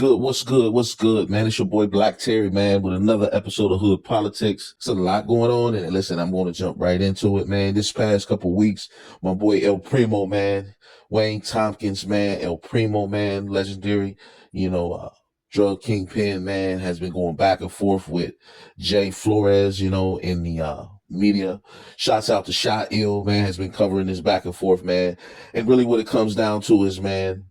good? What's good? What's good, man? It's your boy Black Terry, man, with another episode of Hood Politics. It's a lot going on, and listen, I'm going to jump right into it, man. This past couple weeks, my boy El Primo, man, Wayne Tompkins, man, El Primo, man, legendary, you know, drug kingpin, man, has been going back and forth with Jay Flores, in the media. Shouts out to Shot Ill, man, has been covering this back and forth, man. And really what it comes down to is, man,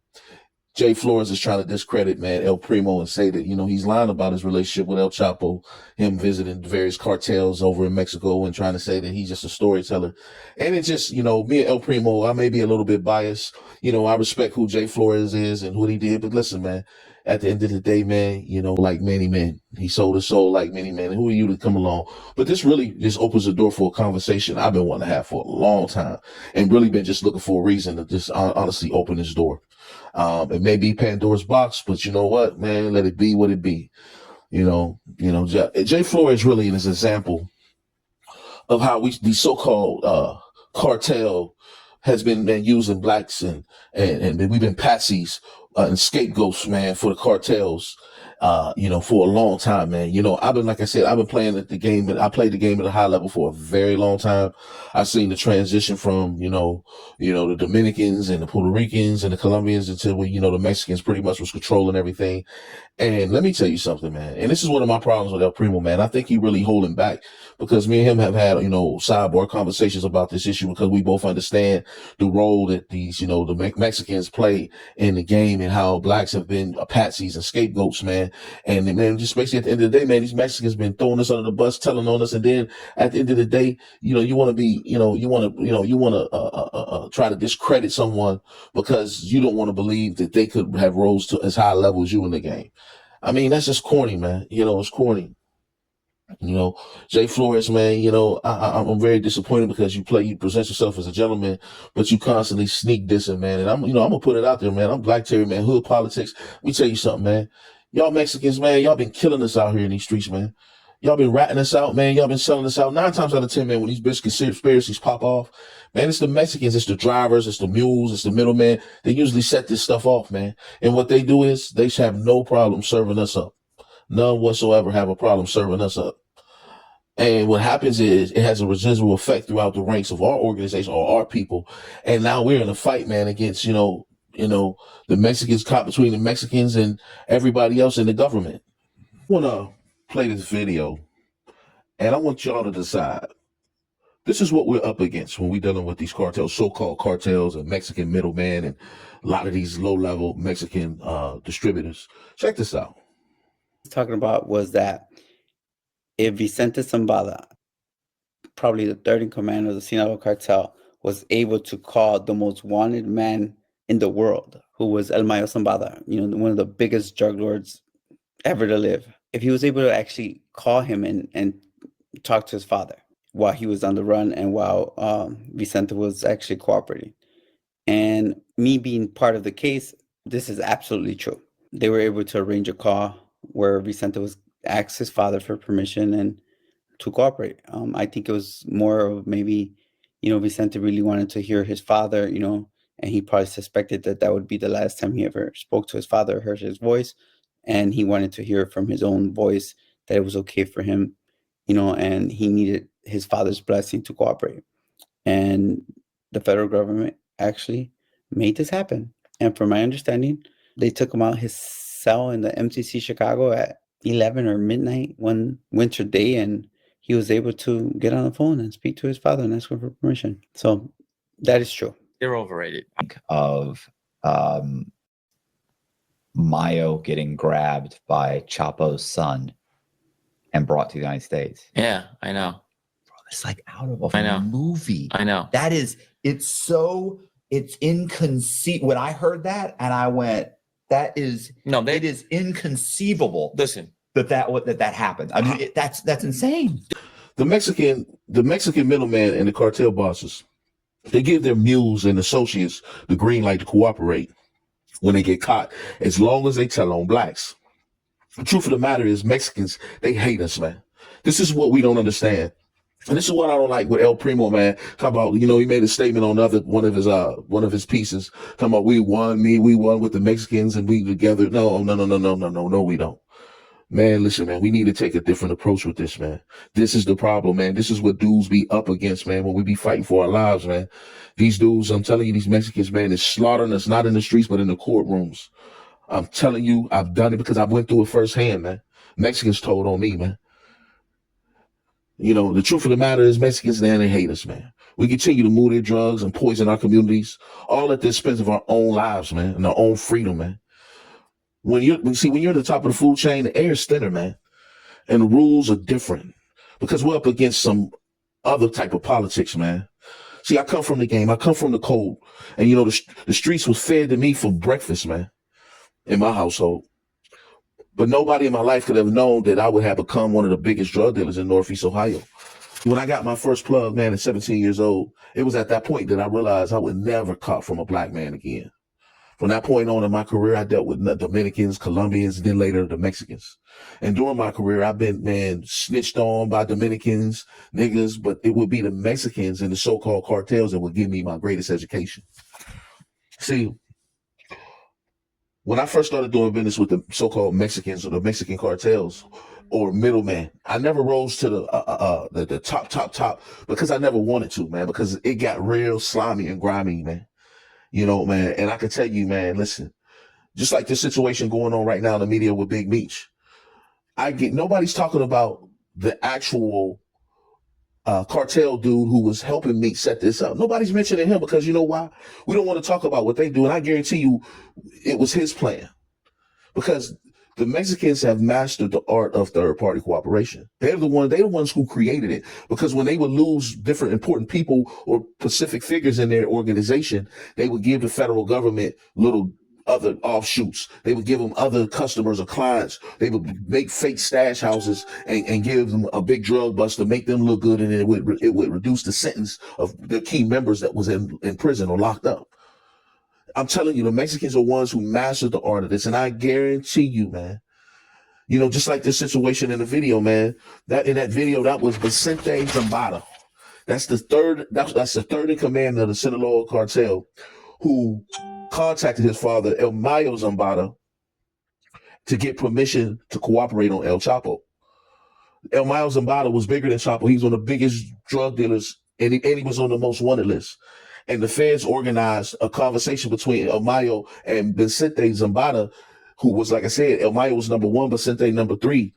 Jay Flores is trying to discredit, man, El Primo and say that, he's lying about his relationship with El Chapo, him visiting various cartels over in Mexico and trying to say that he's just a storyteller. And it's just, me and El Primo, I may be a little bit biased. I respect who Jay Flores is and what he did. But listen, man, at the end of the day, man, like many men, he sold his soul like many men. And who are you to come along? But this really just opens the door for a conversation I've been wanting to have for a long time and really been just looking for a reason to just honestly open this door. It may be Pandora's box, but you know what, man? Let it be what it be. Jay Flores really is an example of how the so-called cartel has been using blacks and we've been patsies and scapegoats, man, for the cartels, for a long time, man. I've been, like I said, I've been playing the game, and I played the game at a high level for a very long time. I've seen the transition from, the Dominicans and the Puerto Ricans and the Colombians until the Mexicans pretty much was controlling everything. And let me tell you something, man. And this is one of my problems with El Primo, man. I think he really holding back because me and him have had, sidebar conversations about this issue because we both understand the role that these, the Mexicans play in the game and how blacks have been patsies and scapegoats, man. And man, just basically at the end of the day, man, these Mexicans been throwing us under the bus, telling on us. And then at the end of the day, you want to be, you want to try to discredit someone because you don't want to believe that they could have rose to as high a level as you in the game. I mean, that's just corny, man. It's corny. Jay Flores, man, I'm very disappointed because you present yourself as a gentleman, but you constantly sneak dissing, man. And I'm gonna put it out there, man. I'm Black Terry, man. Hood politics. Let me tell you something, man. Y'all Mexicans, man, y'all been killing us out here in these streets, man. Y'all been ratting us out, man. Y'all been selling us out. 9 times out of 10, man, when these bitch conspiracies pop off, man, it's the Mexicans, it's the drivers, it's the mules, it's the middlemen. They usually set this stuff off, man. And what they do is they have no problem serving us up. None whatsoever have a problem serving us up. And what happens is it has a residual effect throughout the ranks of our organization or our people. And now we're in a fight, man, against, the Mexicans, caught between the Mexicans and everybody else in the government. I want to play this video and I want y'all to decide. This is what we're up against when we're dealing with these cartels, so-called cartels and Mexican middlemen and a lot of these low-level Mexican distributors. Check this out. Talking about was that if Vicente Zambada, probably the third in command of the Sinaloa cartel, was able to call the most wanted man in the world, who was El Mayo Zambada, one of the biggest drug lords ever to live. If he was able to actually call him and talk to his father while he was on the run and while Vicente was actually cooperating. And me being part of the case, this is absolutely true. They were able to arrange a call where Vicente was asked his father for permission and to cooperate. I think it was more of maybe, Vicente really wanted to hear his father, and he probably suspected that would be the last time he ever spoke to his father, heard his voice. And he wanted to hear from his own voice that it was okay for him, and he needed his father's blessing to cooperate. And the federal government actually made this happen. And from my understanding, they took him out his cell in the MTC Chicago at 11 or midnight one winter day, and he was able to get on the phone and speak to his father and ask him for permission. So that is true. They're overrated. Of Mayo getting grabbed by Chapo's son and brought to the United States. Yeah, I know. Bro, it's like out of a movie. I know. It's inconceivable. When I heard that and I went, it is inconceivable. Listen, that happened. I mean, that's insane. The Mexican middleman and the cartel bosses, they give their mules and associates the green light to cooperate when they get caught, as long as they tell on blacks. The truth of the matter is Mexicans, they hate us, man. This is what we don't understand. And this is what I don't like with El Primo, man. Talk about, he made a statement on one of his pieces. Talking about we won with the Mexicans and we together. No, we don't. Man, listen, man, we need to take a different approach with this, man. This is the problem, man. This is what dudes be up against, man, when we be fighting for our lives, man. These dudes, I'm telling you, these Mexicans, man, is slaughtering us, not in the streets, but in the courtrooms. I'm telling you, I've done it because I went through it firsthand, man. Mexicans told on me, man. The truth of the matter is Mexicans, they hate us, man. We continue to move their drugs and poison our communities, all at the expense of our own lives, man, and our own freedom, man. When you're at the top of the food chain, the air is thinner, man, and the rules are different because we're up against some other type of politics, man. See, I come from the game. I come from the cold, and the streets was fed to me for breakfast, man, in my household. But nobody in my life could have known that I would have become one of the biggest drug dealers in Northeast Ohio. When I got my first plug, man, at 17 years old, it was at that point that I realized I would never cop from a black man again. From that point on in my career, I dealt with Dominicans, Colombians, and then later the Mexicans. And during my career, I've been, man, snitched on by Dominicans, niggas, but it would be the Mexicans and the so-called cartels that would give me my greatest education. See, when I first started doing business with the so-called Mexicans or the Mexican cartels or middlemen, I never rose to the top because I never wanted to, man, because it got real slimy and grimy, man. Man, and I can tell you, man, listen, just like the situation going on right now in the media with Big Meech, nobody's talking about the actual cartel dude who was helping me set this up. Nobody's mentioning him because you know why? We don't want to talk about what they do. And I guarantee you it was his plan because the Mexicans have mastered the art of third-party cooperation. They're the ones who created it because when they would lose different important people or specific figures in their organization, they would give the federal government little other offshoots. They would give them other customers or clients. They would make fake stash houses and give them a big drug bust to make them look good, and it would reduce the sentence of the key members that was in prison or locked up. I'm telling you, the Mexicans are ones who mastered the art of this, and I guarantee you, man, just like this situation in the video, man, that in that video, that was Vicente Zambada. That's the third in command of the Sinaloa cartel who contacted his father, El Mayo Zambada, to get permission to cooperate on El Chapo. El Mayo Zambada was bigger than Chapo. He was one of the biggest drug dealers, and he was on the most wanted list. And the feds organized a conversation between El Mayo and Vicente Zambada, who was, like I said, El Mayo was number one, Vicente number three,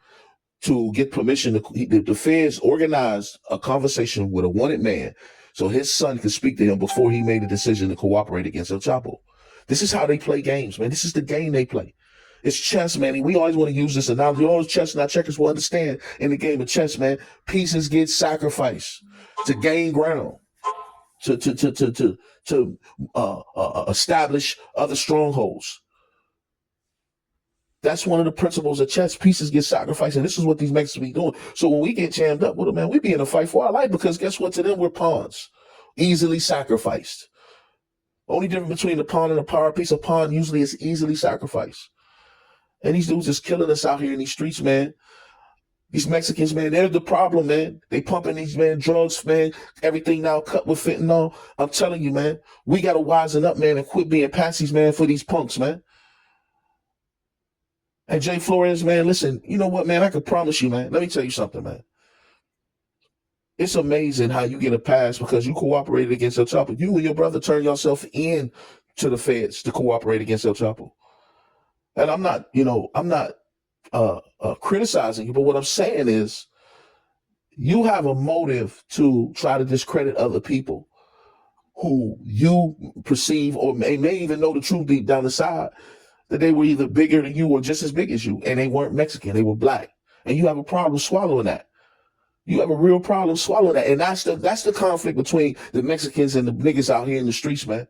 to get permission. The feds organized a conversation with a wanted man so his son could speak to him before he made a decision to cooperate against El Chapo. This is how they play games, man. This is the game they play. It's chess, man. And we always want to use this analogy. All chess and our checkers will understand in the game of chess, man. Pieces get sacrificed to gain ground, to establish other strongholds. That's one of the principles of chess. Pieces get sacrificed, and this is what these Mexicans be doing. So when we get jammed up with them, man, we be in a fight for our life because guess what? To them, we're pawns, easily sacrificed. Only difference between a pawn and a power piece, a pawn usually is easily sacrificed. And these dudes just killing us out here in these streets, man. These Mexicans, man, they're the problem, man. They pumping these, man, drugs, man. Everything now cut with fentanyl. I'm telling you, man, we got to wisen up, man, and quit being patsies, man, for these punks, man. And Jay Flores, man, listen, you know what, man? I can promise you, man. Let me tell you something, man. It's amazing how you get a pass because you cooperated against El Chapo. You and your brother turned yourself in to the feds to cooperate against El Chapo. And I'm not criticizing you, but what I'm saying is you have a motive to try to discredit other people who you perceive or may even know the truth deep down inside that they were either bigger than you or just as big as you, and they weren't Mexican, they were black. And you have a problem swallowing that. You have a real problem swallowing that. And that's the conflict between the Mexicans and the niggas out here in the streets, man.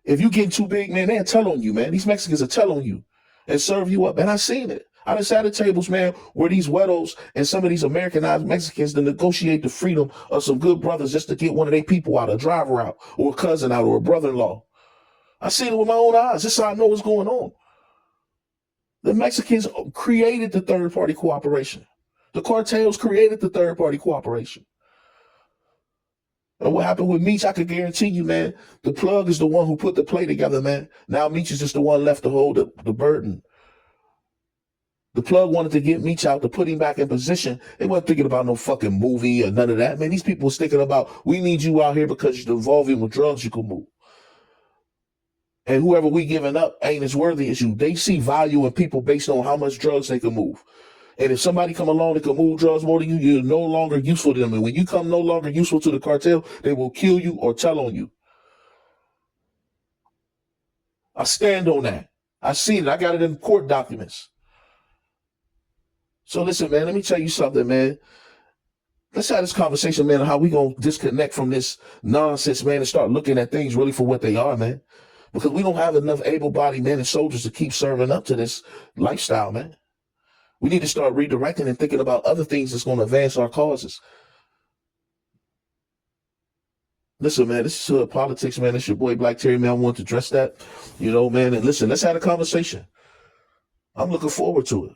If you get too big, man, they'll tell on you, man. These Mexicans will tell on you and serve you up. And I've seen it. I done sat at tables, man, where these weddles and some of these Americanized Mexicans to negotiate the freedom of some good brothers just to get one of their people out, a driver out, or a cousin out, or a brother-in-law. I seen it with my own eyes. This is how I know what's going on. The Mexicans created the third-party cooperation. The cartels created the third party cooperation. And what happened with Meech, I could guarantee you, man, the plug is the one who put the play together, man. Now Meech is just the one left to hold the burden. The plug wanted to get Meech out to put him back in position. They weren't thinking about no fucking movie or none of that. Man, these people was thinking about, we need you out here because you're involving with drugs, you can move. And whoever we giving up ain't as worthy as you. They see value in people based on how much drugs they can move. And if somebody come along that can move drugs more than you, you're no longer useful to them. And when you come no longer useful to the cartel, they will kill you or tell on you. I stand on that. I seen it. I got it in court documents. So listen, man, let me tell you something, man. Let's have this conversation, man, on how we going to disconnect from this nonsense, man, and start looking at things really for what they are, man. Because we don't have enough able-bodied men and soldiers to keep serving up to this lifestyle, man. We need to start redirecting and thinking about other things that's going to advance our causes. Listen, man, this is Hood Politics, man. It's your boy Black Terry, man. I want to address that, man. And listen, let's have a conversation. I'm looking forward to it.